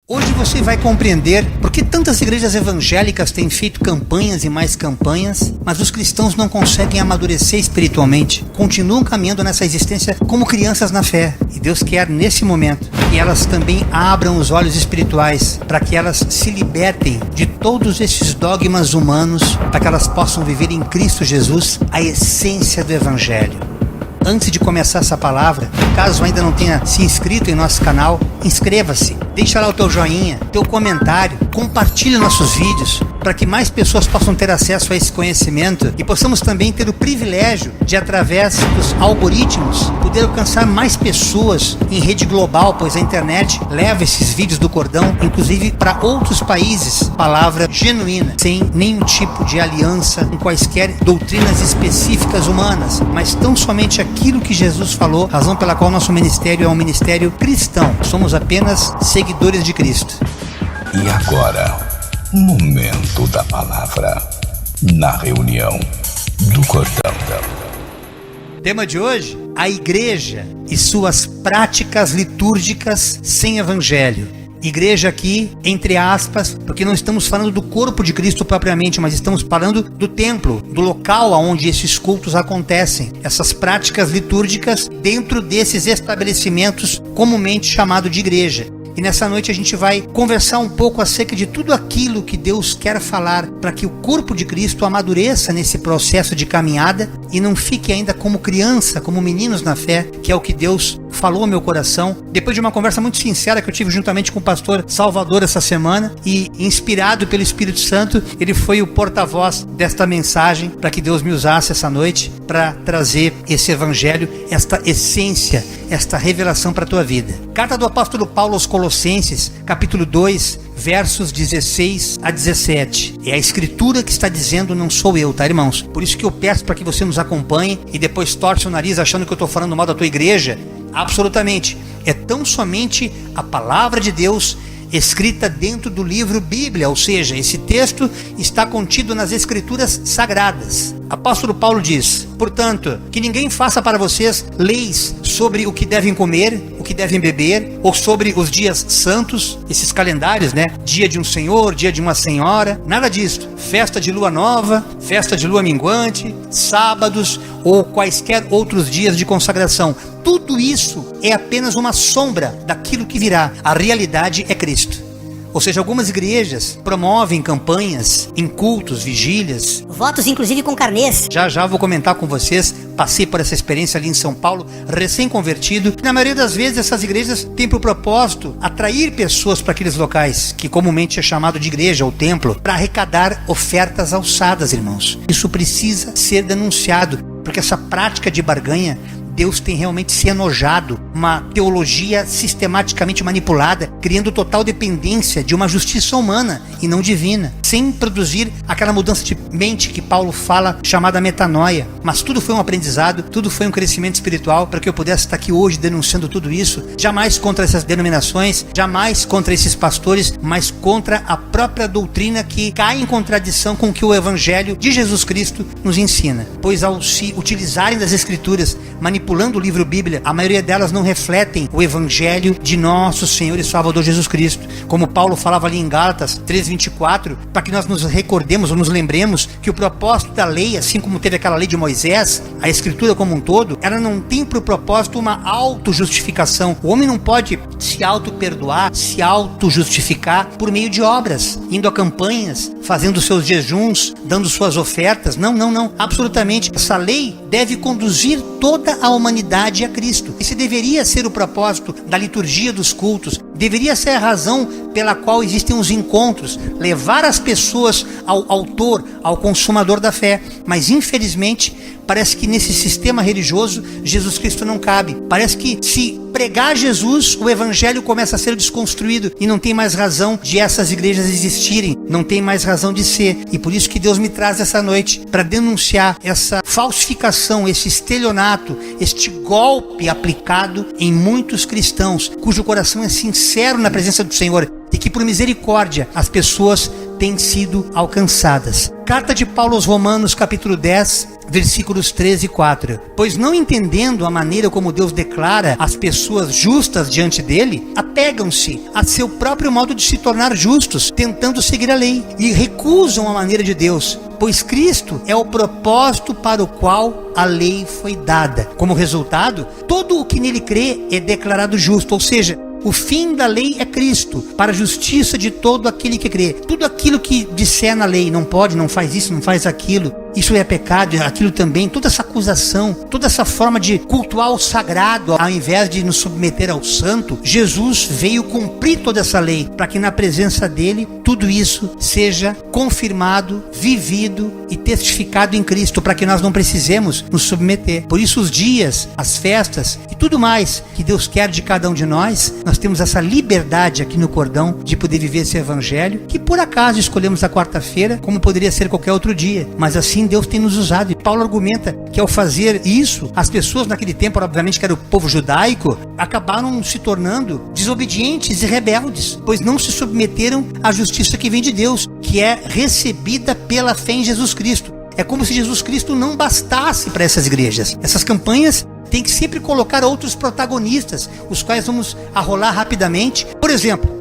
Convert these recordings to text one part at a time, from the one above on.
Hoje você vai compreender por que tantas igrejas evangélicas têm feito campanhas e mais campanhas, mas os cristãos não conseguem amadurecer espiritualmente, continuam caminhando nessa existência como crianças na fé. E Deus quer, nesse momento, que elas também abram os olhos espirituais, para que elas se libertem de todos esses dogmas humanos, para que elas possam viver em Cristo Jesus a essência do Evangelho. Antes de começar essa palavra, caso ainda não tenha se inscrito em nosso canal, inscreva-se, deixa lá o teu joinha, teu comentário, compartilhe nossos vídeos, para que mais pessoas possam ter acesso a esse conhecimento e possamos também ter o privilégio de, através dos algoritmos, poder alcançar mais pessoas em rede global, pois a internet leva esses vídeos do cordão, inclusive para outros países, palavra genuína, sem nenhum tipo de aliança com quaisquer doutrinas específicas humanas, mas tão somente aquilo que Jesus falou, razão pela qual nosso ministério é um ministério cristão. Somos apenas seguidores de Cristo. E agora, o momento da palavra na reunião do cordão. Tema de hoje: a igreja e suas práticas litúrgicas sem evangelho. Igreja aqui, entre aspas, porque não estamos falando do corpo de Cristo propriamente, mas estamos falando do templo, do local onde esses cultos acontecem, essas práticas litúrgicas dentro desses estabelecimentos comumente chamado de igreja. E nessa noite a gente vai conversar um pouco acerca de tudo aquilo que Deus quer falar para que o corpo de Cristo amadureça nesse processo de caminhada e não fique ainda como criança, como meninos na fé, que é o que Deus falou ao meu coração. Depois de uma conversa muito sincera que eu tive juntamente com o pastor Salvador essa semana, e inspirado pelo Espírito Santo, ele foi o porta-voz desta mensagem para que Deus me usasse essa noite para trazer esse evangelho, esta essência, esta revelação para a tua vida. Carta do apóstolo Paulo aos Colossenses, capítulo 2, versos 16 a 17. É a escritura que está dizendo, não sou eu, tá, irmãos? Por isso que eu peço para que você nos acompanhe e depois torce o nariz achando que eu estou falando mal da tua igreja. Absolutamente. É tão somente a palavra de Deus escrita dentro do livro Bíblia, ou seja, esse texto está contido nas escrituras sagradas. Apóstolo Paulo diz: portanto, que ninguém faça para vocês leis sobre o que devem comer, o que devem beber, ou sobre os dias santos, esses calendários, né? Dia de um senhor, dia de uma senhora, nada disso. Festa de lua nova, festa de lua minguante, sábados ou quaisquer outros dias de consagração. Tudo isso é apenas uma sombra daquilo que virá. A realidade é Cristo. Ou seja, algumas igrejas promovem campanhas em cultos, vigílias. Votos inclusive com carnês. Já vou comentar com vocês. Passei por essa experiência ali em São Paulo, recém-convertido. Na maioria das vezes essas igrejas têm por propósito atrair pessoas para aqueles locais, que comumente é chamado de igreja ou templo, para arrecadar ofertas alçadas, irmãos. Isso precisa ser denunciado, porque essa prática de barganha, Deus tem realmente se enojado. Uma teologia sistematicamente manipulada, criando total dependência de uma justiça humana e não divina, sem produzir aquela mudança de mente que Paulo fala, chamada metanoia. Mas tudo foi um aprendizado, tudo foi um crescimento espiritual, para que eu pudesse estar aqui hoje denunciando tudo isso. Jamais contra essas denominações, jamais contra esses pastores, mas contra a própria doutrina que cai em contradição com o que o Evangelho de Jesus Cristo nos ensina. Pois ao se utilizarem das Escrituras, manipulando o livro Bíblia, a maioria delas não refletem o Evangelho de nosso Senhor e Salvador Jesus Cristo. Como Paulo falava ali em Gálatas 3:24, para que nós nos recordemos ou nos lembremos que o propósito da lei, assim como teve aquela lei de Moisés, a Escritura como um todo, ela não tem por propósito uma autojustificação. O homem não pode se auto-perdoar, se auto-justificar por meio de obras, indo a campanhas, fazendo seus jejuns, dando suas ofertas. Não. Absolutamente. Essa lei deve conduzir toda a humanidade a Cristo. Esse deveria ser o propósito da liturgia dos cultos, deveria ser a razão pela qual existem os encontros, levar as pessoas ao autor, ao consumador da fé. Mas infelizmente parece que nesse sistema religioso Jesus Cristo não cabe. Parece que se pregar Jesus, o evangelho começa a ser desconstruído e não tem mais razão de essas igrejas existirem, não tem mais razão de ser. E por isso que Deus me traz essa noite para denunciar essa falsificação, esse estelionato, este golpe aplicado em muitos cristãos cujo coração é sincero na presença do Senhor, e que por misericórdia as pessoas têm sido alcançadas. Carta de Paulo aos Romanos, capítulo 10, versículos 13 e 4. Pois não entendendo a maneira como Deus declara as pessoas justas diante dele, apegam-se a seu próprio modo de se tornar justos, tentando seguir a lei, e recusam a maneira de Deus, pois Cristo é o propósito para o qual a lei foi dada. Como resultado, todo o que nele crê é declarado justo, ou seja, o fim da lei é Cristo, para a justiça de todo aquele que crê. Tudo aquilo que disser na lei, não pode, não faz isso, não faz aquilo, isso é pecado, aquilo também, toda essa acusação, toda essa forma de cultuar o sagrado, ao invés de nos submeter ao santo, Jesus veio cumprir toda essa lei, para que na presença dele, tudo isso seja confirmado, vivido e testificado em Cristo, para que nós não precisemos nos submeter. Por isso os dias, as festas e tudo mais que Deus quer de cada um de nós, nós temos essa liberdade aqui no cordão de poder viver esse evangelho, que por acaso escolhemos a quarta-feira, como poderia ser qualquer outro dia, mas assim Deus tem nos usado. E Paulo argumenta que ao fazer isso, as pessoas naquele tempo, obviamente que era o povo judaico, acabaram se tornando desobedientes e rebeldes, pois não se submeteram à justiça que vem de Deus, que é recebida pela fé em Jesus Cristo. É como se Jesus Cristo não bastasse para essas igrejas. Essas campanhas tem que sempre colocar outros protagonistas, os quais vamos arrolar rapidamente. Por exemplo,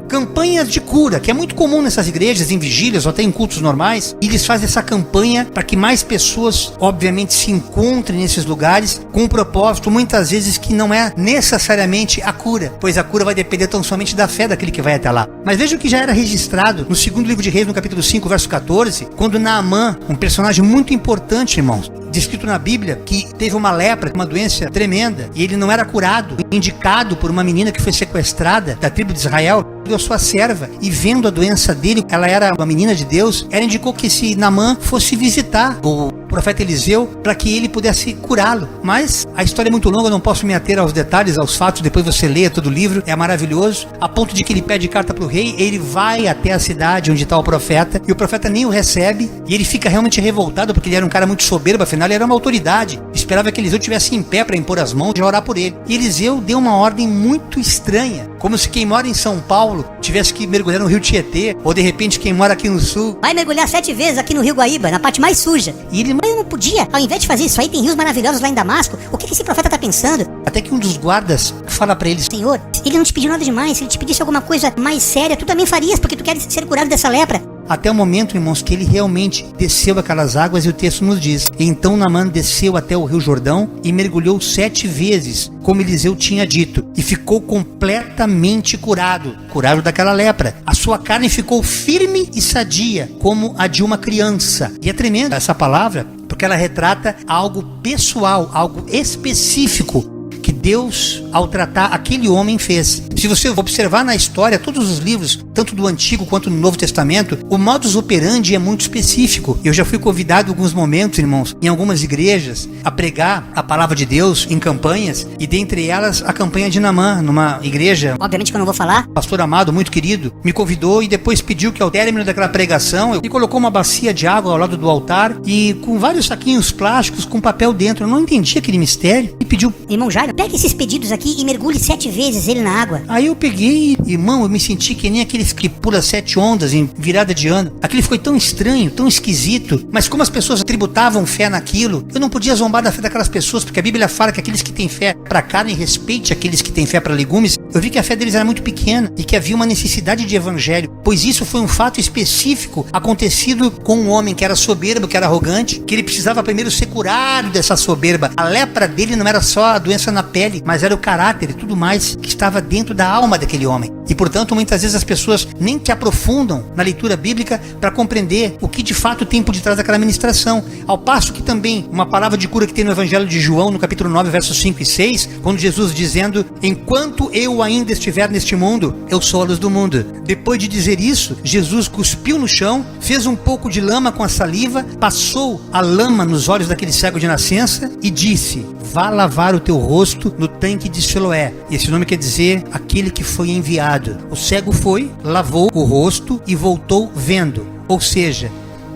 campanhas de cura, que é muito comum nessas igrejas, em vigílias ou até em cultos normais. E eles fazem essa campanha para que mais pessoas, obviamente, se encontrem nesses lugares, com um propósito, muitas vezes, que não é necessariamente a cura, pois a cura vai depender tão somente da fé daquele que vai até lá. Mas veja o que já era registrado no segundo livro de Reis, no capítulo 5, verso 14, quando Naamã, um personagem muito importante, irmãos, descrito na Bíblia, que teve uma lepra, uma doença tremenda, e ele não era curado, indicado por uma menina que foi sequestrada da tribo de Israel, deu sua serva, e vendo a doença dele, ela era uma menina de Deus, ela indicou que esse Naamã fosse visitar o profeta Eliseu para que ele pudesse curá-lo. Mas a história é muito longa, eu não posso me ater aos detalhes, aos fatos, depois você lê todo o livro, é maravilhoso, a ponto de que ele pede carta para o rei, ele vai até a cidade onde está o profeta, e o profeta nem o recebe, e ele fica realmente revoltado, porque ele era um cara muito soberbo, afinal ele era uma autoridade, esperava que Eliseu estivesse em pé para impor as mãos e orar por ele. E Eliseu deu uma ordem muito estranha, como se quem mora em São Paulo tivesse que mergulhar no rio Tietê, ou de repente quem mora aqui no sul vai mergulhar 7 vezes aqui no rio Guaíba, na parte mais suja. E ele, mas eu não podia, ao invés de fazer isso aí, tem rios maravilhosos lá em Damasco. O que esse profeta tá pensando? Até que um dos guardas fala pra ele: Senhor, ele não te pediu nada demais, se ele te pedisse alguma coisa mais séria, tu também farias, porque tu queres ser curado dessa lepra. Até o momento, irmãos, que ele realmente desceu aquelas águas, e o texto nos diz: então Naamã desceu até o rio Jordão e mergulhou 7 vezes, como Eliseu tinha dito, e ficou completamente curado daquela lepra. A sua carne ficou firme e sadia, como a de uma criança. E é tremenda essa palavra, porque ela retrata algo pessoal, algo específico que Deus, ao tratar aquele homem, fez. Se você observar na história, todos os livros, tanto do Antigo quanto do Novo Testamento, o modus operandi é muito específico. Eu já fui convidado em alguns momentos, irmãos, em algumas igrejas, a pregar a palavra de Deus em campanhas, e dentre elas a campanha de Naamã, numa igreja. Obviamente que eu não vou falar. Pastor amado, muito querido, me convidou e depois pediu que ao término daquela pregação, ele colocou uma bacia de água ao lado do altar e com vários saquinhos plásticos com papel dentro. Eu não entendi aquele mistério e pediu: irmão Jairo, pega esses pedidos aqui e mergulhe 7 vezes ele na água. Aí eu peguei, irmão, eu me senti que nem aqueles que pula 7 ondas em virada de ano. Aquilo foi tão estranho, tão esquisito, mas como as pessoas tributavam fé naquilo, eu não podia zombar da fé daquelas pessoas, porque a Bíblia fala que aqueles que têm fé para carne respeite aqueles que têm fé para legumes. Eu vi que a fé deles era muito pequena e que havia uma necessidade de evangelho, pois isso foi um fato específico acontecido com um homem que era soberbo, que era arrogante, que ele precisava primeiro ser curado dessa soberba. A lepra dele não era só a doença na pele, mas era o caráter e tudo mais que estava dentro da alma daquele homem. E portanto, muitas vezes as pessoas nem se aprofundam na leitura bíblica para compreender o que de fato tem por detrás daquela ministração. Ao passo que também uma palavra de cura que tem no Evangelho de João, no capítulo 9, versos 5 e 6, quando Jesus dizendo: enquanto eu ainda estiver neste mundo, eu sou a luz do mundo. Depois de dizer isso, Jesus cuspiu no chão, fez um pouco de lama com a saliva, passou a lama nos olhos daquele cego de nascença e disse: vá lavar o teu rosto no tanque de Siloé. Esse nome quer dizer aquele que foi enviado. O cego foi, lavou o rosto e voltou vendo. Ou seja,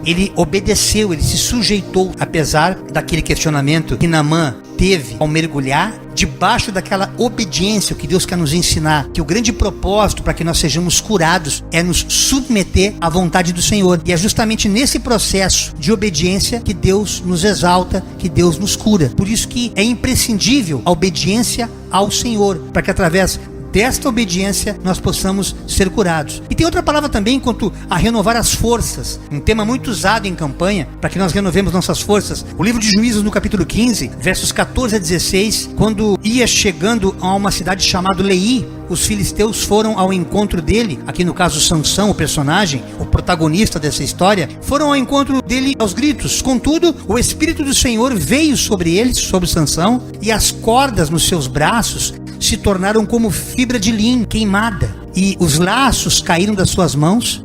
ele obedeceu, ele se sujeitou, apesar daquele questionamento que Naamã teve ao mergulhar debaixo daquela obediência que Deus quer nos ensinar, que o grande propósito para que nós sejamos curados é nos submeter à vontade do Senhor. E é justamente nesse processo de obediência que Deus nos exalta, que Deus nos cura. Por isso que é imprescindível a obediência ao Senhor, para que através desta obediência nós possamos ser curados. E tem outra palavra também quanto a renovar as forças, um tema muito usado em campanha, para que nós renovemos nossas forças. O livro de Juízes, no capítulo 15, versos 14 a 16, quando ia chegando a uma cidade chamada Leí, os filisteus foram ao encontro dele, aqui no caso Sansão, o personagem, o protagonista dessa história, foram ao encontro dele aos gritos. Contudo, o Espírito do Senhor veio sobre eles, sobre Sansão, e as cordas nos seus braços se tornaram como fibra de linho queimada, e os laços caíram das suas mãos.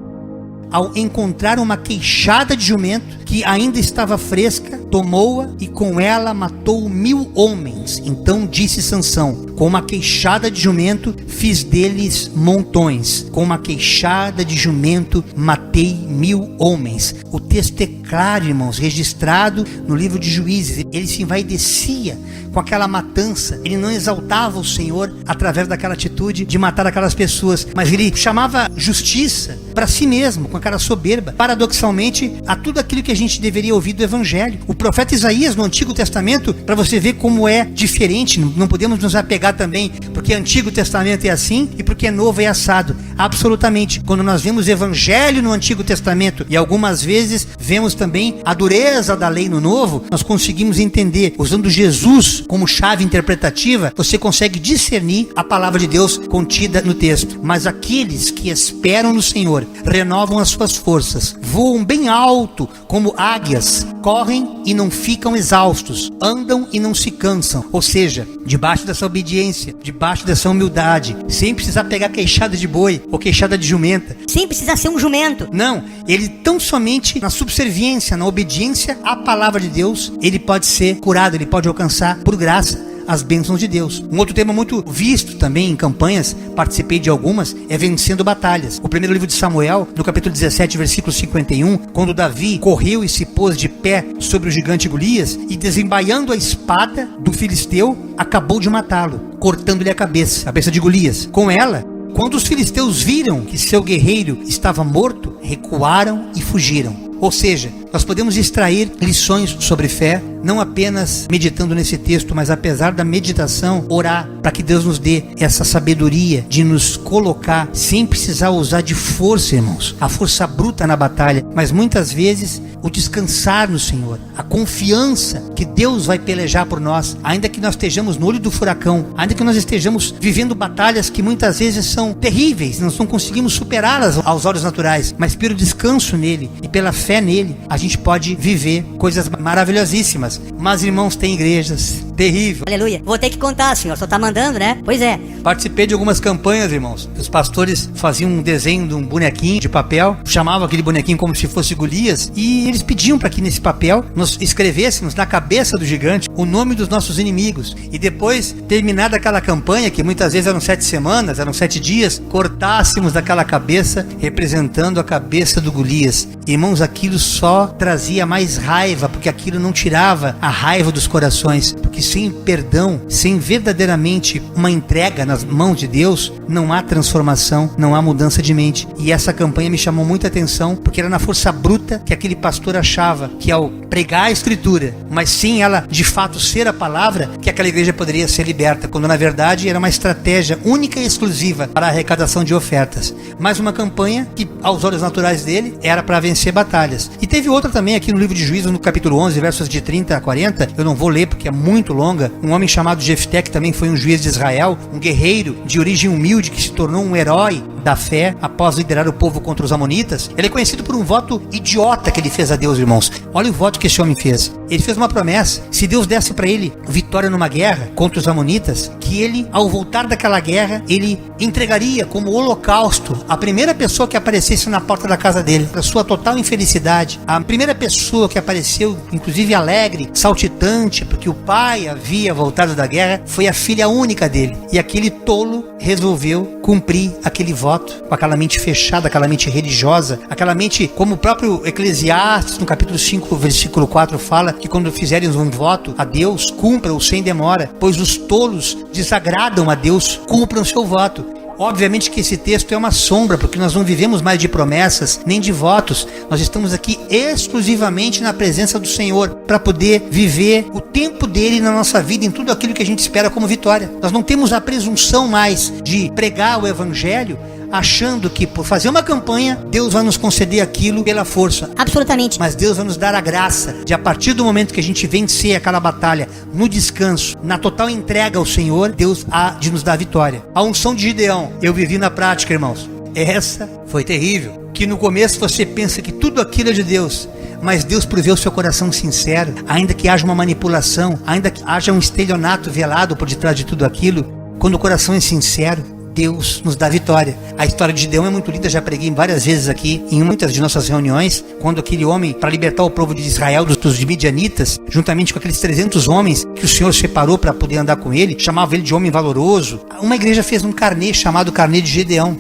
Ao encontrar uma queixada de jumento que ainda estava fresca, tomou-a e com ela matou 1000 homens. Então disse Sansão: com uma queixada de jumento fiz deles montões, com uma queixada de jumento matei 1000 homens. O texto é claro, irmãos, registrado no livro de Juízes. Ele se envaidecia com aquela matança, ele não exaltava o Senhor através daquela atitude de matar aquelas pessoas, mas ele chamava justiça para si mesmo, com aquela soberba, paradoxalmente, a tudo aquilo que a gente deveria ouvir do Evangelho. O profeta Isaías, no Antigo Testamento, para você ver como é diferente, não podemos nos apegar também, porque Antigo Testamento é assim e porque é Novo é assado. Absolutamente. Quando nós vemos Evangelho no Antigo Testamento e algumas vezes vemos também a dureza da lei no Novo, nós conseguimos entender, usando Jesus como chave interpretativa, você consegue discernir a palavra de Deus contida no texto. Mas aqueles que esperam no Senhor renovam as suas forças, voam bem alto como águias, correm e não ficam exaustos, andam e não se cansam. Ou seja, debaixo dessa obediência, debaixo dessa humildade, sem precisar pegar queixada de boi ou queixada de jumenta, sem precisar ser um jumento. Não, ele tão somente na subserviência, na obediência à palavra de Deus, ele pode ser curado, ele pode alcançar por graça as bênçãos de Deus. Um outro tema muito visto também em campanhas, participei de algumas, é vencendo batalhas. O primeiro livro de Samuel, no capítulo 17, versículo 51, quando Davi correu e se pôs de pé sobre o gigante Golias e desembaiando a espada do filisteu, acabou de matá-lo, cortando-lhe a cabeça de Golias. Com ela, quando os filisteus viram que seu guerreiro estava morto, recuaram e fugiram. Ou seja, nós podemos extrair lições sobre fé, não apenas meditando nesse texto, mas apesar da meditação, orar para que Deus nos dê essa sabedoria de nos colocar sem precisar usar de força, irmãos, a força bruta na batalha, mas muitas vezes o descansar no Senhor, a confiança que Deus vai pelejar por nós, ainda que nós estejamos no olho do furacão, ainda que nós estejamos vivendo batalhas que muitas vezes são terríveis, nós não conseguimos superá-las aos olhos naturais, mas pelo descanso nele e pela fé nele, a gente pode viver coisas maravilhosíssimas. Mas, irmãos, tem igrejas terríveis. Aleluia. Vou ter que contar, senhor. Só tá mandando, né? Pois é. Participei de algumas campanhas, irmãos. Os pastores faziam um desenho de um bonequinho de papel, chamavam aquele bonequinho como se fosse Golias, e eles pediam para que nesse papel nós escrevêssemos na cabeça do gigante o nome dos nossos inimigos. E depois, terminada aquela campanha, que muitas vezes eram 7 semanas, eram 7 dias, cortássemos daquela cabeça, representando a cabeça do Golias. Irmãos, aquilo só trazia mais raiva, porque aquilo não tirava a raiva dos corações, porque sem perdão, sem verdadeiramente uma entrega nas mãos de Deus, não há transformação, não há mudança de mente. E essa campanha me chamou muita atenção, porque era na força bruta que aquele pastor achava que ao pregar a escritura, mas sem ela de fato ser a palavra, que aquela igreja poderia ser liberta, quando na verdade era uma estratégia única e exclusiva para a arrecadação de ofertas. Mais uma campanha que aos olhos naturais dele era para vencer batalhas. E teve outra também aqui no livro de Juízes, no capítulo 11, versos de 30 a 40, eu não vou ler porque é muito longa. Um homem chamado Jefté, que também foi um juiz de Israel, um guerreiro de origem humilde que se tornou um herói da fé após liderar o povo contra os amonitas. Ele é conhecido por um voto idiota que ele fez a Deus, irmãos. Olha o voto que esse homem fez. Ele fez uma promessa: se Deus desse para ele vitória numa guerra contra os amonitas, que ele, ao voltar daquela guerra, ele entregaria como holocausto a primeira pessoa que aparecesse na porta da casa dele. Para sua total infelicidade, a primeira pessoa que apareceu, inclusive alegre, saltitante, porque o pai havia voltado da guerra, foi a filha única dele. E aquele tolo resolveu cumprir aquele voto voto, com aquela mente fechada, aquela mente religiosa, aquela mente, como o próprio Eclesiastes, no capítulo 5, versículo 4, fala que quando fizerem um voto a Deus, cumpram-o sem demora, pois os tolos desagradam a Deus, cumpram seu voto. Obviamente que esse texto é uma sombra, porque nós não vivemos mais de promessas, nem de votos. Nós estamos aqui exclusivamente na presença do Senhor, para poder viver o tempo dele na nossa vida, em tudo aquilo que a gente espera como vitória. Nós não temos a presunção mais de pregar o Evangelho, achando que por fazer uma campanha, Deus vai nos conceder aquilo pela força. Absolutamente. Mas Deus vai nos dar a graça de, a partir do momento que a gente vencer aquela batalha, no descanso, na total entrega ao Senhor, Deus há de nos dar a vitória. A unção de Gideão, eu vivi na prática, irmãos. Essa foi terrível. Que no começo você pensa que tudo aquilo é de Deus, mas Deus prevê o seu coração sincero, ainda que haja uma manipulação, ainda que haja um estelionato velado por detrás de tudo aquilo. Quando o coração é sincero, Deus nos dá vitória. A história de Gideão é muito linda, já preguei várias vezes aqui, em muitas de nossas reuniões, quando aquele homem, para libertar o povo de Israel dos midianitas, juntamente com aqueles 300 homens que o Senhor separou para poder andar com ele, chamava ele de homem valoroso. Uma igreja fez um carnê chamado carnê de Gideão.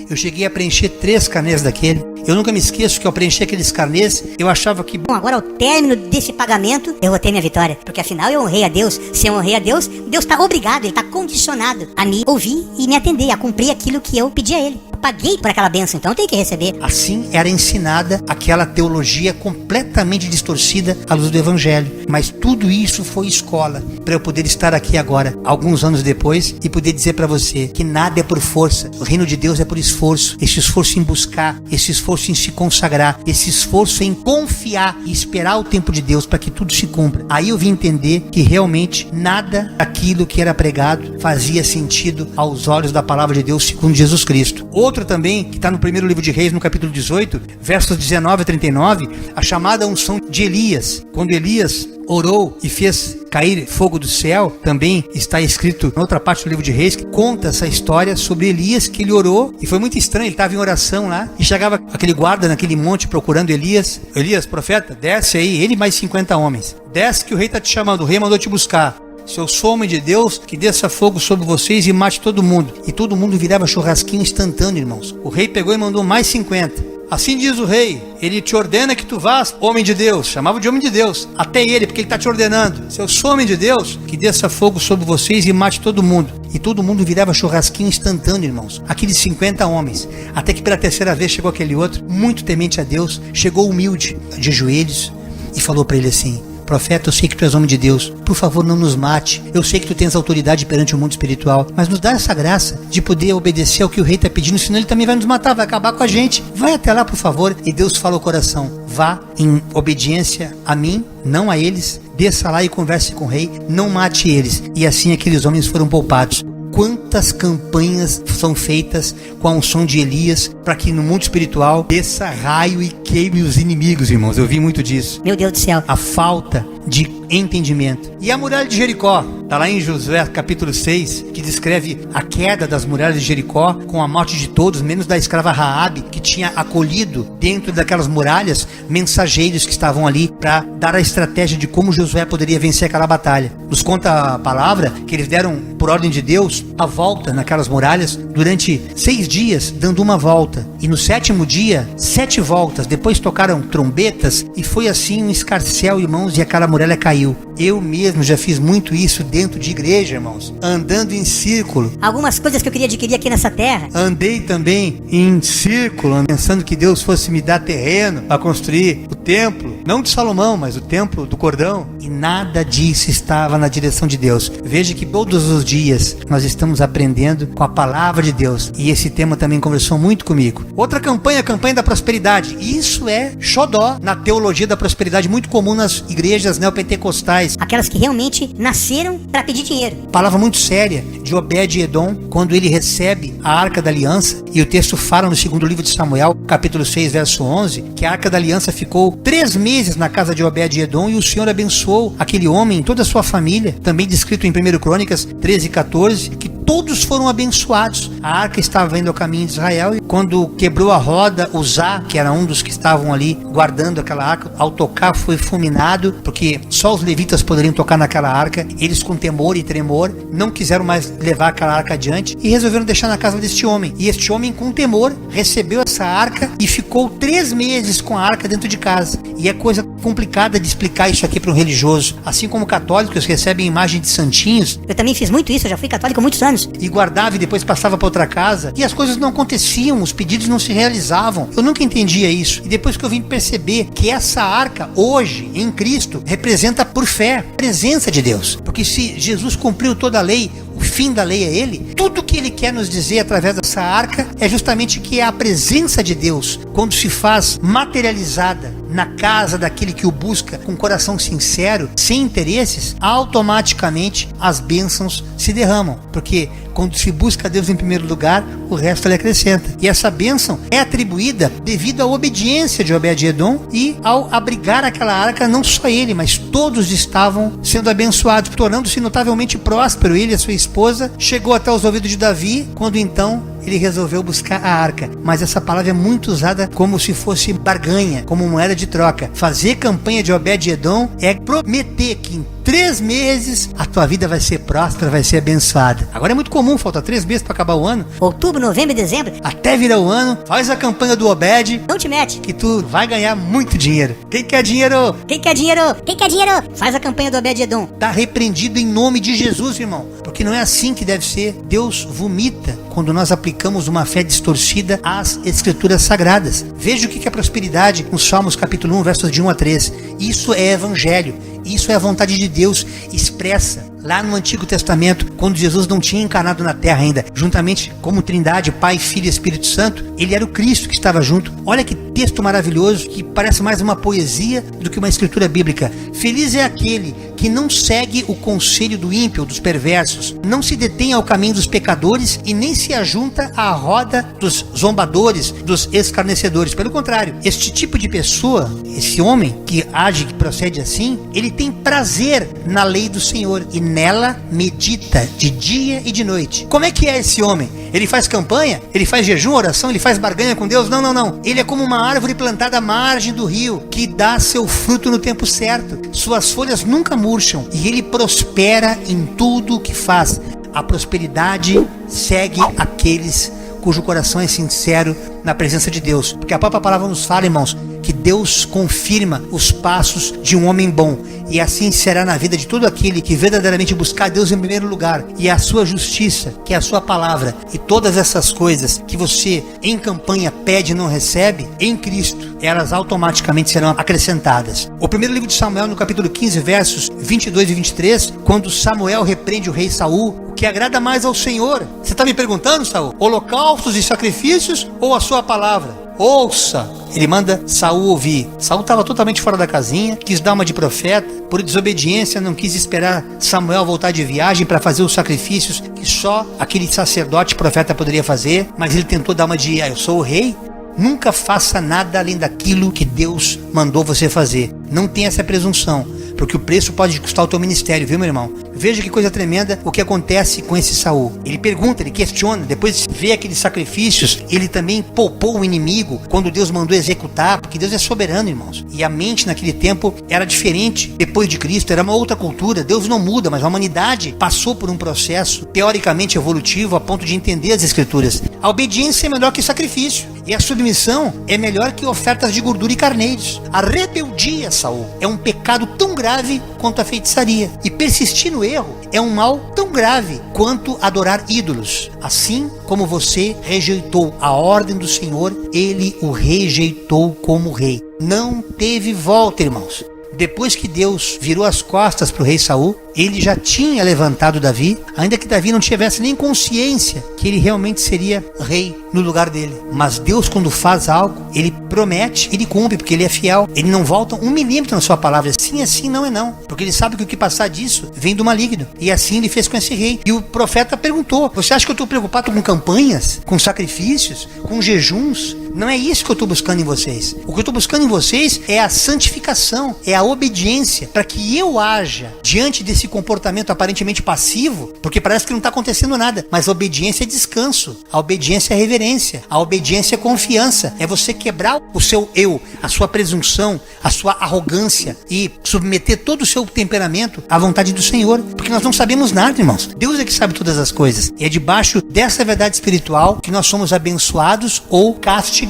Eu cheguei a preencher 3 carnês daquele. Eu nunca me esqueço que ao preencher aqueles carnês, eu achava que... Bom, agora ao término desse pagamento, eu vou ter minha vitória. Porque afinal eu honrei a Deus. Se eu honrei a Deus, Deus está obrigado, Ele está condicionado a me ouvir e me atender, a cumprir aquilo que eu pedi a Ele. Eu paguei por aquela bênção, então eu tenho que receber. Assim era ensinada aquela teologia completamente distorcida à luz do Evangelho. Mas tudo isso foi escola para eu poder estar aqui agora, alguns anos depois, e poder dizer para você que nada é por força. O reino de Deus é por esforço. Esse esforço em buscar, esse esforço em se consagrar, esse esforço em confiar e esperar o tempo de Deus para que tudo se cumpra. Aí eu vim entender que realmente nada daquilo que era pregado fazia sentido aos olhos da palavra de Deus segundo Jesus Cristo. Outro também, que está no primeiro livro de Reis, no capítulo 18, versos 19 a 39, a chamada unção de Elias. Quando Elias orou e fez cair fogo do céu, também está escrito em outra parte do livro de Reis, que conta essa história sobre Elias, que ele orou, e foi muito estranho, ele estava em oração lá, e chegava aquele guarda naquele monte procurando Elias. Elias, profeta, desce aí, ele e mais 50 homens. Desce que o rei está te chamando, o rei mandou te buscar. Se eu sou homem de Deus, que desça fogo sobre vocês e mate todo mundo. E todo mundo virava churrasquinho instantâneo, irmãos. O rei pegou e mandou mais 50. Assim diz o rei, ele te ordena que tu vás, homem de Deus. Chamava de homem de Deus, até ele, porque ele está te ordenando. Se eu sou homem de Deus, que desça fogo sobre vocês e mate todo mundo. E todo mundo virava churrasquinho instantâneo, irmãos. Aqueles 50 homens. Até que pela terceira vez chegou aquele outro, muito temente a Deus, chegou humilde, de joelhos, e falou para ele assim: profeta, eu sei que tu és homem de Deus, por favor não nos mate, eu sei que tu tens autoridade perante o mundo espiritual, mas nos dá essa graça de poder obedecer ao que o rei está pedindo, senão ele também vai nos matar, vai acabar com a gente, vai até lá por favor. E Deus fala ao coração: vá em obediência a mim, não a eles, desça lá e converse com o rei, não mate eles. E assim aqueles homens foram poupados. Quantas campanhas são feitas com a unção de Elias para que no mundo espiritual desça raio e queime os inimigos, irmãos. Eu vi muito disso. Meu Deus do céu. A falta de entendimento. E a muralha de Jericó, está lá em Josué capítulo 6, que descreve a queda das muralhas de Jericó com a morte de todos, menos da escrava Raabe, que tinha acolhido dentro daquelas muralhas mensageiros que estavam ali para dar a estratégia de como Josué poderia vencer aquela batalha. Nos conta a palavra que eles deram, por ordem de Deus, a volta naquelas muralhas durante 6 dias, dando uma volta. E no 7º dia, 7 voltas. Depois tocaram trombetas e foi assim um escarcéu, irmãos, e aquela muralha caiu. Eu mesmo já fiz muito isso dentro de igreja, irmãos, andando em círculo. Algumas coisas que eu queria adquirir aqui nessa terra. Andei também em círculo, pensando que Deus fosse me dar terreno para construir o templo, não de Salomão, mas o templo do cordão. E nada disso estava na direção de Deus. Veja que todos os dias nós estamos aprendendo com a palavra de Deus. E esse tema também conversou muito comigo. Outra campanha, a campanha da prosperidade. Isso é xodó na teologia da prosperidade, muito comum nas igrejas neopentecostais. Aquelas que realmente nasceram para pedir dinheiro. Palavra muito séria de Obed-Edom, quando ele recebe a Arca da Aliança, e o texto fala no 2º livro de Samuel, capítulo 6, verso 11, que a Arca da Aliança ficou 3 meses na casa de Obed-Edom, e o Senhor abençoou aquele homem, toda a sua família, também descrito em 1 Crônicas 13, 14, que todos foram abençoados. A arca estava indo ao caminho de Israel e quando quebrou a roda, Uzá, que era um dos que estavam ali guardando aquela arca, ao tocar foi fulminado, porque só os levitas poderiam tocar naquela arca. Eles, com temor e tremor, não quiseram mais levar aquela arca adiante e resolveram deixar na casa deste homem. E este homem, com temor, recebeu essa arca e ficou 3 meses com a arca dentro de casa. E é coisa complicada de explicar isso aqui para um religioso. Assim como católicos recebem imagem de santinhos. Eu também fiz muito isso, eu já fui católico há muitos anos. E guardava e depois passava para outra casa. E as coisas não aconteciam, os pedidos não se realizavam. Eu nunca entendia isso. E depois que eu vim perceber que essa arca, hoje, em Cristo, representa por fé a presença de Deus. Porque se Jesus cumpriu toda a lei, o fim da lei é Ele, tudo que Ele quer nos dizer através dessa arca é justamente que é a presença de Deus, quando se faz materializada na casa daquele que o busca com coração sincero, sem interesses, automaticamente as bênçãos se derramam, porque quando se busca Deus em primeiro lugar, o resto Ele acrescenta. E essa bênção é atribuída devido à obediência de Obed-Edom e ao abrigar aquela arca, não só ele, mas todos estavam sendo abençoados, tornando-se notavelmente próspero. Ele e a sua esposa chegou até os ouvidos de Davi, quando então ele resolveu buscar a arca. Mas essa palavra é muito usada como se fosse barganha, como moeda de troca. Fazer campanha de Obed-Edom é prometer que em 3 meses a tua vida vai ser próspera, vai ser abençoada. Agora é muito comum, falta 3 meses para acabar o ano. Outubro, novembro e dezembro. Até virar o ano, faz a campanha do Obed. Não te mete. Que tu vai ganhar muito dinheiro. Quem quer dinheiro? Quem quer dinheiro? Quem quer dinheiro? Faz a campanha do Obed-Edom. Tá repreendido em nome de Jesus, irmão. Porque não é assim que deve ser. Deus vomita quando nós aplicamos uma fé distorcida às escrituras sagradas. Veja o que é prosperidade no Salmos capítulo 1, versos de 1 a 3. Isso é evangelho. Isso é a vontade de Deus expressa lá no Antigo Testamento, quando Jesus não tinha encarnado na terra ainda, juntamente como Trindade, Pai, Filho e Espírito Santo. Ele era o Cristo que estava junto. Olha que texto maravilhoso, que parece mais uma poesia do que uma escritura bíblica. Feliz é aquele que não segue o conselho do ímpio, dos perversos, não se detém ao caminho dos pecadores e nem se ajunta à roda dos zombadores, dos escarnecedores. Pelo contrário, este tipo de pessoa, esse homem que age, que procede assim, ele tem prazer na lei do Senhor e nela medita de dia e de noite. Como é que é esse homem? Ele faz campanha? Ele faz jejum, oração? Ele faz barganha com Deus? Não, não, não. Ele é como uma árvore plantada à margem do rio, que dá seu fruto no tempo certo. Suas folhas nunca murcham e ele prospera em tudo o que faz. A prosperidade segue aqueles cujo coração é sincero na presença de Deus. Porque a própria palavra nos fala, irmãos, que Deus confirma os passos de um homem bom. E assim será na vida de todo aquele que verdadeiramente buscar Deus em primeiro lugar. E a sua justiça, que é a sua palavra. E todas essas coisas que você em campanha pede e não recebe, em Cristo, elas automaticamente serão acrescentadas. O primeiro livro de Samuel, no capítulo 15, versos 22 e 23, quando Samuel repreende o rei Saul, o que agrada mais ao Senhor? Você está me perguntando, Saul? Holocaustos e sacrifícios ou a sua palavra? Ouça! Ele manda Saul ouvir. Saul estava totalmente fora da casinha, quis dar uma de profeta, por desobediência não quis esperar Samuel voltar de viagem para fazer os sacrifícios que só aquele sacerdote profeta poderia fazer, mas ele tentou dar uma de eu sou o rei. Nunca faça nada além daquilo que Deus mandou você fazer. Não tenha essa presunção, porque o preço pode custar o teu ministério, viu, meu irmão? Veja que coisa tremenda o que acontece com esse Saul. Ele pergunta, ele questiona, depois vê aqueles sacrifícios, ele também poupou o inimigo quando Deus mandou executar, porque Deus é soberano, irmãos. E a mente naquele tempo era diferente. Depois de Cristo era uma outra cultura. Deus não muda, mas a humanidade passou por um processo teoricamente evolutivo a ponto de entender as escrituras. A obediência é melhor que sacrifício, e a submissão é melhor que ofertas de gordura e carneiros. A rebeldia, Saul, é um pecado tão grave quanto a feitiçaria, e persistir no erro é um mal tão grave quanto adorar ídolos. Assim como você rejeitou a ordem do Senhor, ele o rejeitou como rei. Não teve volta, irmãos. Depois que Deus virou as costas para o rei Saul, ele já tinha levantado Davi, ainda que Davi não tivesse nem consciência que ele realmente seria rei no lugar dele. Mas Deus, quando faz algo, ele promete, ele cumpre, porque ele é fiel. Ele não volta 1 milímetro na sua palavra. Sim é sim, não é não. Porque ele sabe que o que passar disso vem do maligno. E assim ele fez com esse rei. E o profeta perguntou, você acha que eu estou preocupado com campanhas, com sacrifícios, com jejuns? Não é isso que eu estou buscando em vocês. O que eu estou buscando em vocês é a santificação, é a obediência, para que eu haja diante desse comportamento aparentemente passivo, porque parece que não está acontecendo nada, mas a obediência é descanso, a obediência é reverência, a obediência é confiança, é você quebrar o seu eu, a sua presunção, a sua arrogância e submeter todo o seu temperamento à vontade do Senhor, porque nós não sabemos nada, irmãos. Deus é que sabe todas as coisas, e é debaixo dessa verdade espiritual que nós somos abençoados ou castigados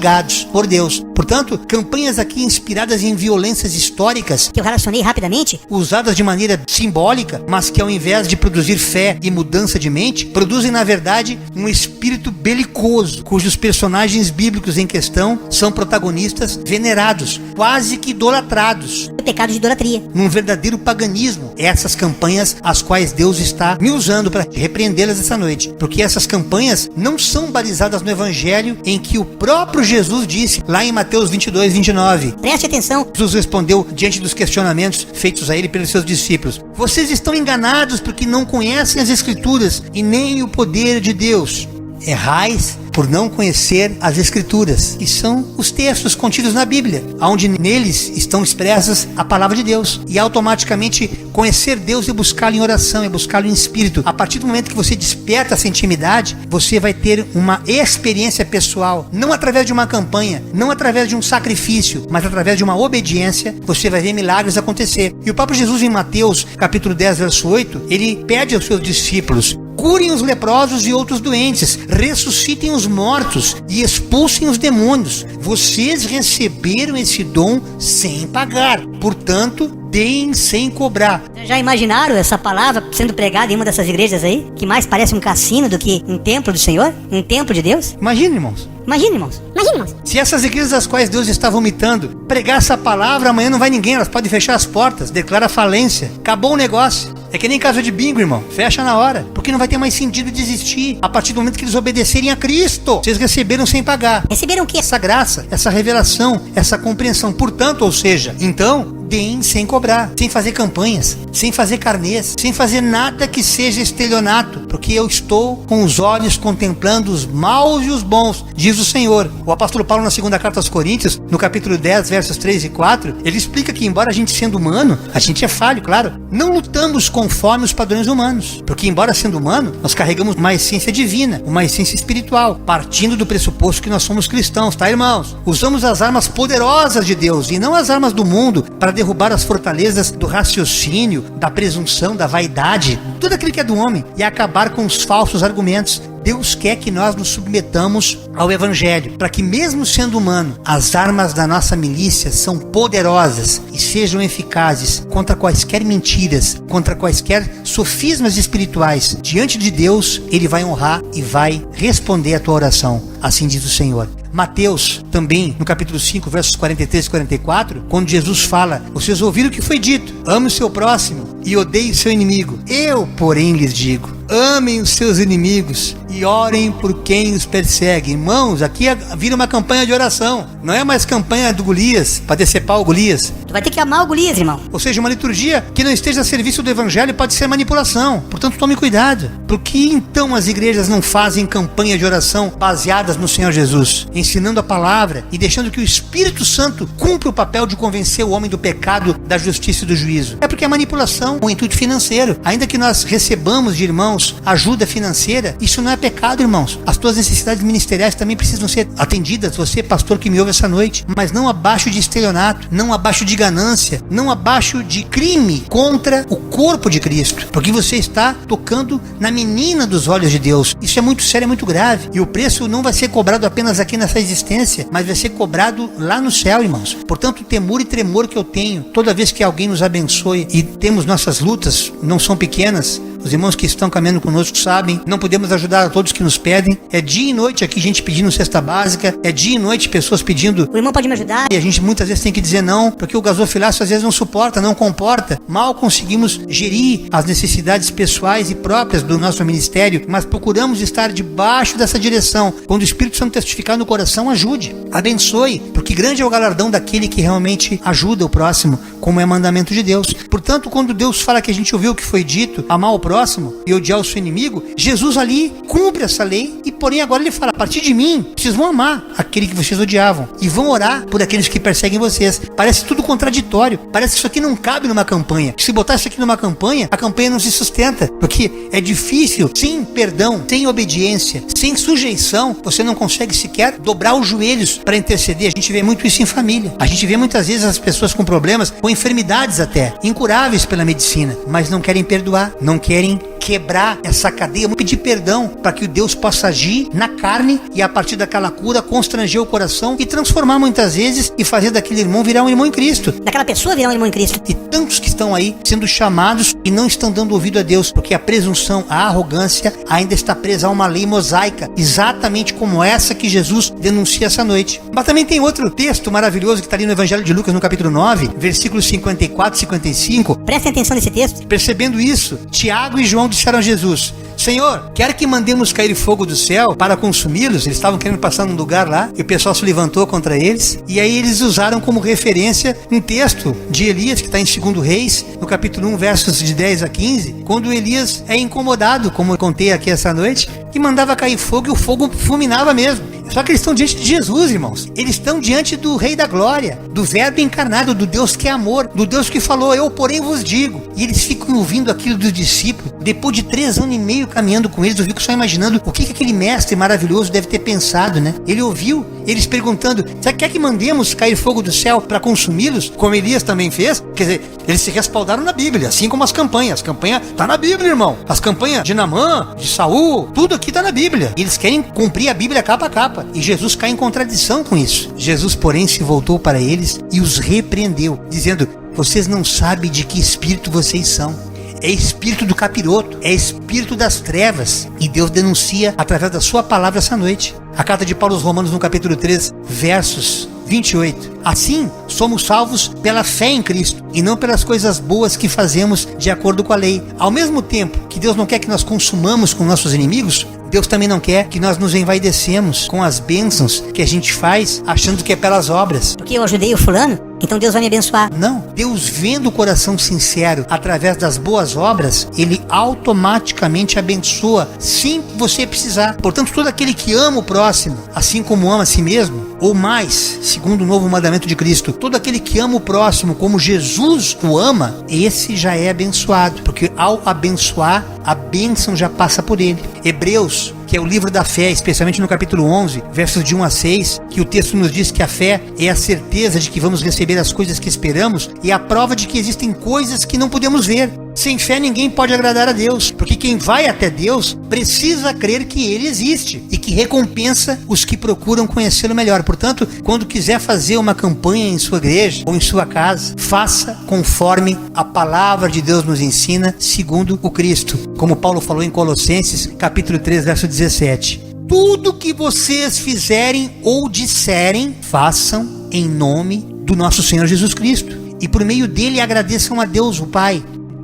por Deus. Portanto, campanhas aqui inspiradas em violências históricas, que eu relacionei rapidamente, usadas de maneira simbólica, mas que ao invés de produzir fé e mudança de mente, produzem na verdade um espírito belicoso, cujos personagens bíblicos em questão são protagonistas venerados, quase que idolatrados, o pecado de idolatria, num verdadeiro paganismo. Essas campanhas as quais Deus está me usando para repreendê-las essa noite, porque essas campanhas não são balizadas no Evangelho, em que o próprio Jesus disse, lá em Mateus 22, 29. Preste atenção. Jesus respondeu diante dos questionamentos feitos a ele pelos seus discípulos: vocês estão enganados porque não conhecem as Escrituras e nem o poder de Deus. Errais por não conhecer as Escrituras, que são os textos contidos na Bíblia, onde neles estão expressas a palavra de Deus. E automaticamente conhecer Deus é buscá-lo em oração, é buscá-lo em espírito. A partir do momento que você desperta essa intimidade, você vai ter uma experiência pessoal, não através de uma campanha, não através de um sacrifício, mas através de uma obediência. Você vai ver milagres acontecer. E o próprio Jesus, em Mateus capítulo 10, verso 8, ele pede aos seus discípulos: curem os leprosos e outros doentes, ressuscitem os mortos e expulsem os demônios. Vocês receberam esse dom sem pagar, portanto, deem sem cobrar. Já imaginaram essa palavra sendo pregada em uma dessas igrejas aí, que mais parece um cassino do que um templo do Senhor? Um templo de Deus? Imagina, irmãos. Imagina, irmãos. Imagina, irmãos. Se essas igrejas das quais Deus está vomitando pregar essa palavra, amanhã não vai ninguém, elas podem fechar as portas, declara falência, acabou o negócio. É que nem casa de bingo, irmão, fecha na hora, porque não vai ter mais sentido desistir a partir do momento que eles obedecerem a Cristo. Vocês receberam sem pagar. Receberam o quê? Essa graça, essa revelação, essa compreensão. Portanto, ou seja, então, deem sem cobrar, sem fazer campanhas, sem fazer carnês, sem fazer nada que seja estelionato, porque eu estou com os olhos contemplando os maus e os bons, diz o Senhor. O apóstolo Paulo, na segunda carta aos Coríntios, no capítulo 10, versos 3 e 4, ele explica que, embora a gente sendo humano, a gente é falho, claro, não lutamos conforme os padrões humanos, porque embora sendo humano, nós carregamos uma essência divina, uma essência espiritual, partindo do pressuposto que nós somos cristãos, tá, irmãos? Usamos as armas poderosas de Deus e não as armas do mundo para derrubar as fortalezas do raciocínio, da presunção, da vaidade, tudo aquilo que é do homem, e acabar com os falsos argumentos. Deus quer que nós nos submetamos ao Evangelho, para que mesmo sendo humano, as armas da nossa milícia são poderosas e sejam eficazes contra quaisquer mentiras, contra quaisquer sofismas espirituais. Diante de Deus, Ele vai honrar e vai responder a tua oração, assim diz o Senhor. Mateus, também, no capítulo 5, versos 43 e 44, quando Jesus fala: vocês ouviram o que foi dito, ame o seu próximo e odeie o seu inimigo. Eu, porém, lhes digo: amem os seus inimigos e orem por quem os persegue. Irmãos, aqui vira uma campanha de oração, não é mais campanha do Golias, para decepar o Golias. Tu vai ter que amar o Golias, irmão. Ou seja, uma liturgia que não esteja a serviço do Evangelho pode ser manipulação. Portanto, tome cuidado. Por que então as igrejas não fazem campanha de oração baseadas no Senhor Jesus, ensinando a palavra e deixando que o Espírito Santo cumpra o papel de convencer o homem do pecado, da justiça e do juízo? É porque a manipulação, o intuito financeiro, ainda que nós recebamos de irmãos ajuda financeira, isso não é pecado, irmãos. As tuas necessidades ministeriais também precisam ser atendidas, você, pastor, que me ouve essa noite, mas não abaixo de estelionato, não abaixo de ganância, não abaixo de crime contra o corpo de Cristo, porque você está tocando na menina dos olhos de Deus. Isso é muito sério, é muito grave, e o preço não vai ser cobrado apenas aqui nessa existência, mas vai ser cobrado lá no céu, irmãos. Portanto, o temor e tremor que eu tenho toda vez que alguém nos abençoe, e temos nossas lutas, não são pequenas. Os irmãos que estão caminhando conosco sabem, não podemos ajudar a todos que nos pedem. É dia e noite aqui gente pedindo cesta básica, é dia e noite pessoas pedindo: o irmão pode me ajudar? E a gente muitas vezes tem que dizer não, porque o gasofilácio às vezes não suporta, não comporta. Mal conseguimos gerir as necessidades pessoais e próprias do nosso ministério, mas procuramos estar debaixo dessa direção. Quando o Espírito Santo testificar no coração, ajude, abençoe, porque grande é o galardão daquele que realmente ajuda o próximo, como é mandamento de Deus. Portanto, quando Deus fala que a gente ouviu o que foi dito, amar o próximo e odiar o seu inimigo, Jesus ali cumpre essa lei e, porém, agora ele fala, a partir de mim, vocês vão amar aquele que vocês odiavam e vão orar por aqueles que perseguem vocês. Parece tudo contraditório, parece que isso aqui não cabe numa campanha. Se botar isso aqui numa campanha, a campanha não se sustenta, porque é difícil, sem perdão, sem obediência, sem sujeição, você não consegue sequer dobrar os joelhos para interceder. A gente vê muito isso em família. A gente vê muitas vezes as pessoas com problemas, com enfermidades até, incuráveis pela medicina, mas não querem perdoar, não querem quebrar essa cadeia, pedir perdão para que o Deus possa agir na carne e a partir daquela cura constranger o coração e transformar muitas vezes e fazer daquele irmão virar um irmão em Cristo. Daquela pessoa virar um irmão em Cristo. E tantos que estão aí sendo chamados e não estão dando ouvido a Deus, porque a presunção, a arrogância ainda está presa a uma lei mosaica, exatamente como essa que Jesus denuncia essa noite. Mas também tem outro texto maravilhoso que está ali no Evangelho de Lucas, no capítulo 9, versículos 54 e 55. Prestem atenção nesse texto. Percebendo isso, Tiago e João disseram a Jesus: Senhor, quer que mandemos cair fogo do céu para consumi-los? Eles estavam querendo passar num lugar lá e o pessoal se levantou contra eles, e aí eles usaram como referência um texto de Elias que está em 2 Reis, no capítulo 1, versos de 10 a 15, quando Elias é incomodado, como eu contei aqui essa noite, e mandava cair fogo e o fogo fulminava mesmo. Só que eles estão diante de Jesus, irmãos. Eles estão diante do Rei da Glória, do Verbo encarnado, do Deus que é amor, do Deus que falou, eu porém vos digo. E eles ficam ouvindo aquilo dos discípulos. Depois de 3 anos e meio caminhando com eles, eu fico só imaginando o que aquele mestre maravilhoso deve ter pensado, né? Ele ouviu eles perguntando: você quer que mandemos cair fogo do céu para consumi-los, como Elias também fez? Quer dizer, eles se respaldaram na Bíblia, assim como as campanhas. As campanhas tá na Bíblia, irmão. As campanhas de Naamã, de Saul, tudo aqui tá na Bíblia. E eles querem cumprir a Bíblia capa a capa. E Jesus cai em contradição com isso. Jesus, porém, se voltou para eles e os repreendeu, dizendo: vocês não sabem de que espírito vocês são. É espírito do capiroto, é espírito das trevas. E Deus denuncia através da sua palavra essa noite. A carta de Paulo aos Romanos, no capítulo 3, versos 28. Assim, somos salvos pela fé em Cristo e não pelas coisas boas que fazemos de acordo com a lei. Ao mesmo tempo que Deus não quer que nós consumamos com nossos inimigos, Deus também não quer que nós nos envaidecemos com as bênçãos que a gente faz achando que é pelas obras. Porque eu ajudei o fulano, então Deus vai me abençoar. Não, Deus, vendo o coração sincero através das boas obras, Ele automaticamente abençoa sem você precisar. Portanto, todo aquele que ama o próximo, assim como ama a si mesmo, ou mais, segundo o novo mandamento de Cristo, todo aquele que ama o próximo como Jesus o ama, esse já é abençoado, porque ao abençoar, a bênção já passa por ele. Hebreus, que é o livro da fé, especialmente no capítulo 11, versos de 1 a 6, que o texto nos diz que a fé é a certeza de que vamos receber as coisas que esperamos e a prova de que existem coisas que não podemos ver. Sem fé ninguém pode agradar a Deus, porque quem vai até Deus precisa crer que Ele existe e que recompensa os que procuram conhecê-lo melhor. Portanto, quando quiser fazer uma campanha em sua igreja ou em sua casa, faça conforme a palavra de Deus nos ensina, segundo o Cristo. Como Paulo falou em Colossenses, capítulo 3, verso 17. Tudo que vocês fizerem ou disserem, façam em nome do nosso Senhor Jesus Cristo. E por meio dele agradeçam a Deus, o Pai.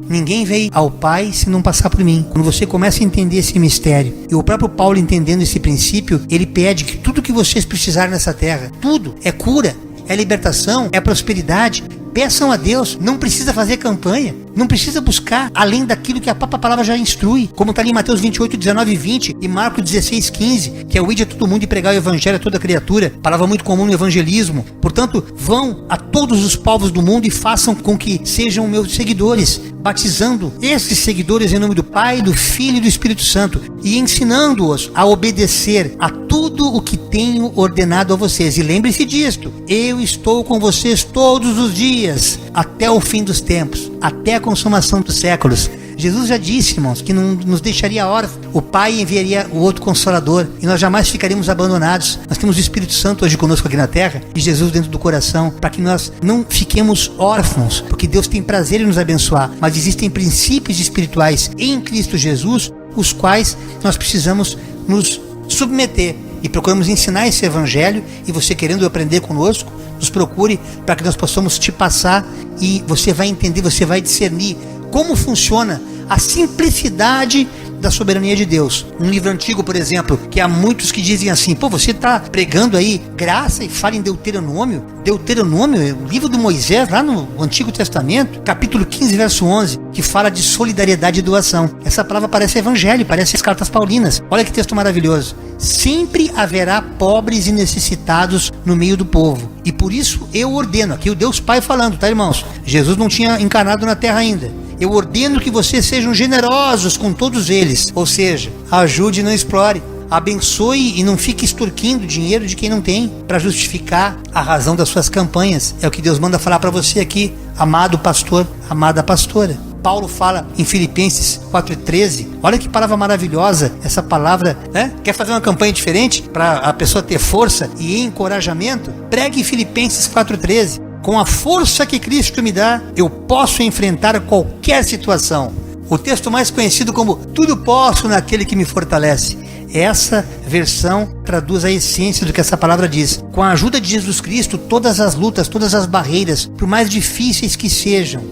Ninguém veio ao Pai se não passar por mim. Quando você começa a entender esse mistério, e o próprio Paulo entendendo esse princípio, ele pede que tudo que vocês precisarem nessa terra, tudo, é cura, é libertação, é prosperidade. Peçam a Deus, não precisa fazer campanha, não precisa buscar além daquilo que a própria palavra já instrui, como está ali em Mateus 28, 19 e 20 e Marcos 16, 15, que é o ide a todo mundo e pregar o evangelho a toda criatura, palavra muito comum no evangelismo. Portanto, vão a todos os povos do mundo e façam com que sejam meus seguidores, batizando esses seguidores em nome do Pai, do Filho e do Espírito Santo e ensinando-os a obedecer a tudo o que tenho ordenado a vocês. E lembre-se disto, eu estou com vocês todos os dias, até o fim dos tempos, até a consumação dos séculos. Jesus já disse, irmãos, que não nos deixaria órfãos. O Pai enviaria o outro Consolador e nós jamais ficaríamos abandonados. Nós temos o Espírito Santo hoje conosco aqui na terra e Jesus dentro do coração, para que nós não fiquemos órfãos, porque Deus tem prazer em nos abençoar, mas existem princípios espirituais em Cristo Jesus, os quais nós precisamos nos submeter. E procuramos ensinar esse evangelho, e você querendo aprender conosco, nos procure para que nós possamos te passar e você vai entender, você vai discernir como funciona a simplicidade da soberania de Deus. Um livro antigo, por exemplo, que há muitos que dizem assim: pô, você está pregando aí graça e fala em Deuteronômio? Deuteronômio é o livro do Moisés, lá no Antigo Testamento, capítulo 15, verso 11, que fala de solidariedade e doação. Essa palavra parece evangelho, parece as cartas paulinas. Olha que texto maravilhoso. Sempre haverá pobres e necessitados no meio do povo, e por isso eu ordeno, aqui o Deus Pai falando, tá, irmãos? Jesus não tinha encarnado na terra ainda. Eu ordeno que vocês sejam generosos com todos eles, ou seja, ajude e não explore, abençoe e não fique extorquindo dinheiro de quem não tem para justificar a razão das suas campanhas. É o que Deus manda falar para você aqui, amado pastor, amada pastora. Paulo fala em Filipenses 4,13, olha que palavra maravilhosa essa palavra, né? Quer fazer uma campanha diferente para a pessoa ter força e encorajamento? Pregue Filipenses 4,13. Com a força que Cristo me dá, eu posso enfrentar qualquer situação. O texto mais conhecido como tudo posso naquele que me fortalece. Essa versão traduz a essência do que essa palavra diz. Com a ajuda de Jesus Cristo, todas as lutas, todas as barreiras, por mais difíceis que sejam,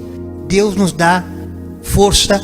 Deus nos dá força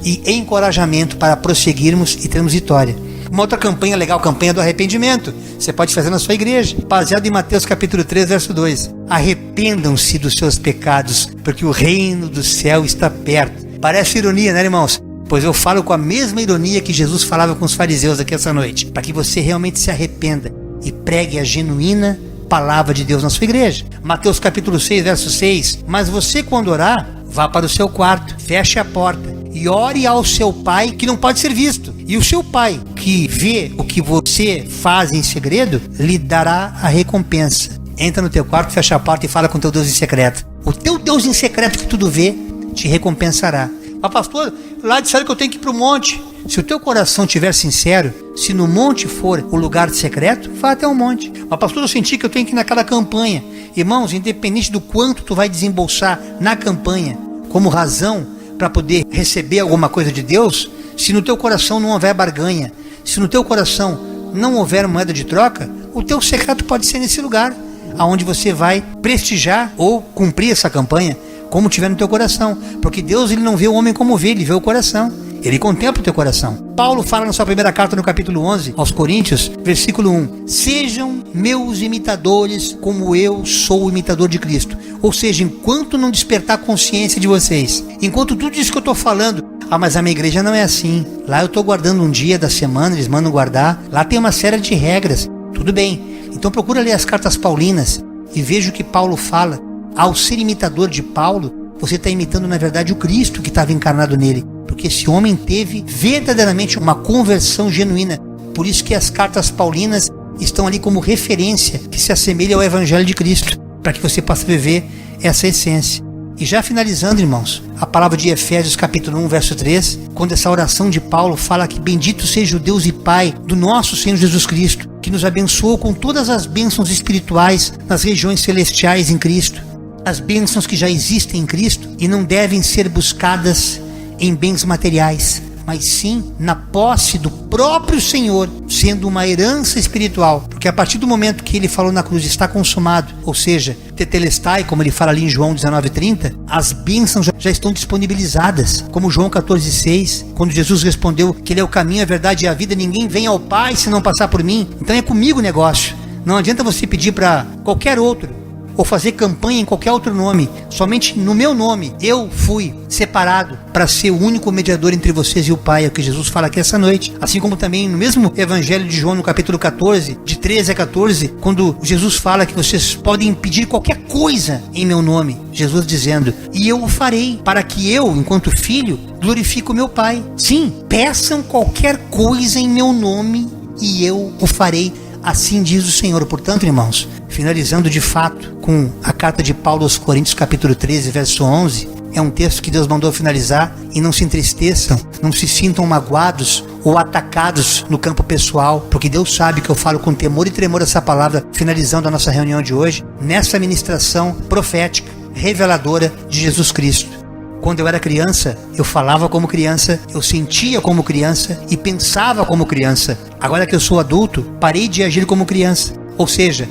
e encorajamento para prosseguirmos e termos vitória. Uma outra campanha legal, campanha do arrependimento, você pode fazer na sua igreja, baseado em Mateus capítulo 3, verso 2. Arrependam-se dos seus pecados, porque o reino do céu está perto. Parece ironia, né, irmãos? Pois eu falo com a mesma ironia que Jesus falava com os fariseus aqui essa noite, para que você realmente se arrependa e pregue a genuína palavra de Deus na sua igreja. Mateus capítulo 6, verso 6. Mas você, quando orar, vá para o seu quarto, feche a porta e ore ao seu pai que não pode ser visto. E o seu pai, que vê o que você faz em segredo, lhe dará a recompensa. Entra no teu quarto, fecha a porta e fala com teu Deus em secreto. O teu Deus em secreto que tudo vê, te recompensará. Mas pastor, lá disseram que eu tenho que ir para o monte. Se o teu coração estiver sincero, se no monte for o lugar secreto, vá até o monte. Mas pastor, eu senti que eu tenho que ir naquela campanha. Irmãos, independente do quanto tu vai desembolsar na campanha, como razão para poder receber alguma coisa de Deus, se no teu coração não houver barganha, se no teu coração não houver moeda de troca, o teu secreto pode ser nesse lugar, aonde você vai prestigiar ou cumprir essa campanha, como tiver no teu coração. Porque Deus, ele não vê o homem como vê, ele vê o coração. Ele contempla o teu coração. Paulo fala na sua primeira carta, no capítulo 11, aos Coríntios, versículo 1. Sejam meus imitadores, como eu sou o imitador de Cristo. Ou seja, enquanto não despertar a consciência de vocês, enquanto tudo isso que eu estou falando, mas a minha igreja não é assim. Lá eu estou guardando um dia da semana, eles mandam guardar. Lá tem uma série de regras. Tudo bem. Então procura ler as cartas paulinas e veja o que Paulo fala. Ao ser imitador de Paulo, você está imitando na verdade o Cristo que estava encarnado nele. Porque esse homem teve verdadeiramente uma conversão genuína. Por isso que as cartas paulinas estão ali como referência que se assemelha ao Evangelho de Cristo, para que você possa viver essa essência. E já finalizando, irmãos, a palavra de Efésios capítulo 1, verso 3, quando essa oração de Paulo fala que bendito seja o Deus e Pai do nosso Senhor Jesus Cristo, que nos abençoou com todas as bênçãos espirituais nas regiões celestiais em Cristo. As bênçãos que já existem em Cristo e não devem ser buscadas em bens materiais, mas sim na posse do próprio Senhor, sendo uma herança espiritual. Porque a partir do momento que ele falou na cruz, está consumado, ou seja, tetelestai, como ele fala ali em João 19:30, as bênçãos já estão disponibilizadas, como João 14:6, quando Jesus respondeu que ele é o caminho, a verdade e a vida, ninguém vem ao Pai se não passar por mim. Então é comigo o negócio. Não adianta você pedir para qualquer outro, ou fazer campanha em qualquer outro nome. Somente no meu nome eu fui separado para ser o único mediador entre vocês e o Pai, é o que Jesus fala aqui essa noite. Assim como também no mesmo Evangelho de João, no capítulo 14, de 13 a 14, quando Jesus fala que vocês podem pedir qualquer coisa em meu nome, Jesus dizendo, e eu o farei, para que eu, enquanto filho, glorifique o meu Pai. Sim, peçam qualquer coisa em meu nome e eu o farei. Assim diz o Senhor. Portanto, irmãos, finalizando de fato com a carta de Paulo aos Coríntios, capítulo 13, verso 11, é um texto que Deus mandou finalizar. E não se entristeçam, não se sintam magoados ou atacados no campo pessoal, porque Deus sabe que eu falo com temor e tremor essa palavra, finalizando a nossa reunião de hoje, nessa ministração profética, reveladora de Jesus Cristo. Quando eu era criança, eu falava como criança, eu sentia como criança e pensava como criança. Agora que eu sou adulto, parei de agir como criança. Ou seja,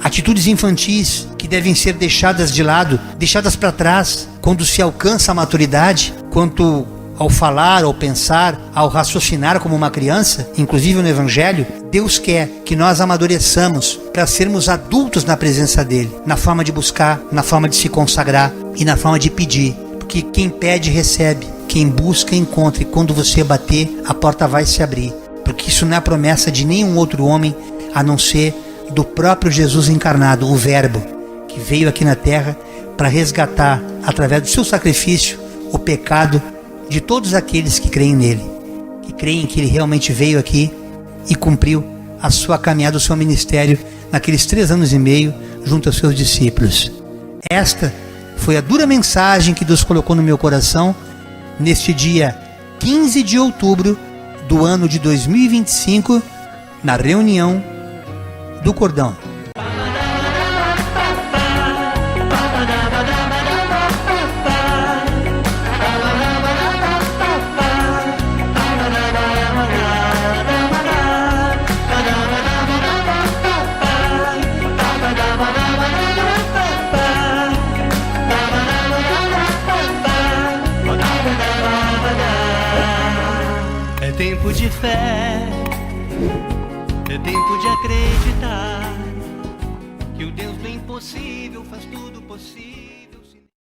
atitudes infantis que devem ser deixadas de lado, deixadas para trás, quando se alcança a maturidade, quando ao falar, ao pensar, ao raciocinar como uma criança, inclusive no Evangelho, Deus quer que nós amadureçamos para sermos adultos na presença dele, na forma de buscar, na forma de se consagrar e na forma de pedir. Porque quem pede, recebe. Quem busca, encontra. E quando você bater, a porta vai se abrir. Porque isso não é a promessa de nenhum outro homem, a não ser do próprio Jesus encarnado, o Verbo, que veio aqui na terra para resgatar, através do seu sacrifício, o pecado de todos aqueles que creem nele, que creem que ele realmente veio aqui e cumpriu a sua caminhada, o seu ministério naqueles 3 anos e meio junto aos seus discípulos. Esta foi a dura mensagem que Deus colocou no meu coração neste dia 15 de outubro do ano de 2025, na reunião do Cordão. É tempo de fé, é tempo de acreditar que o Deus do impossível faz tudo possível.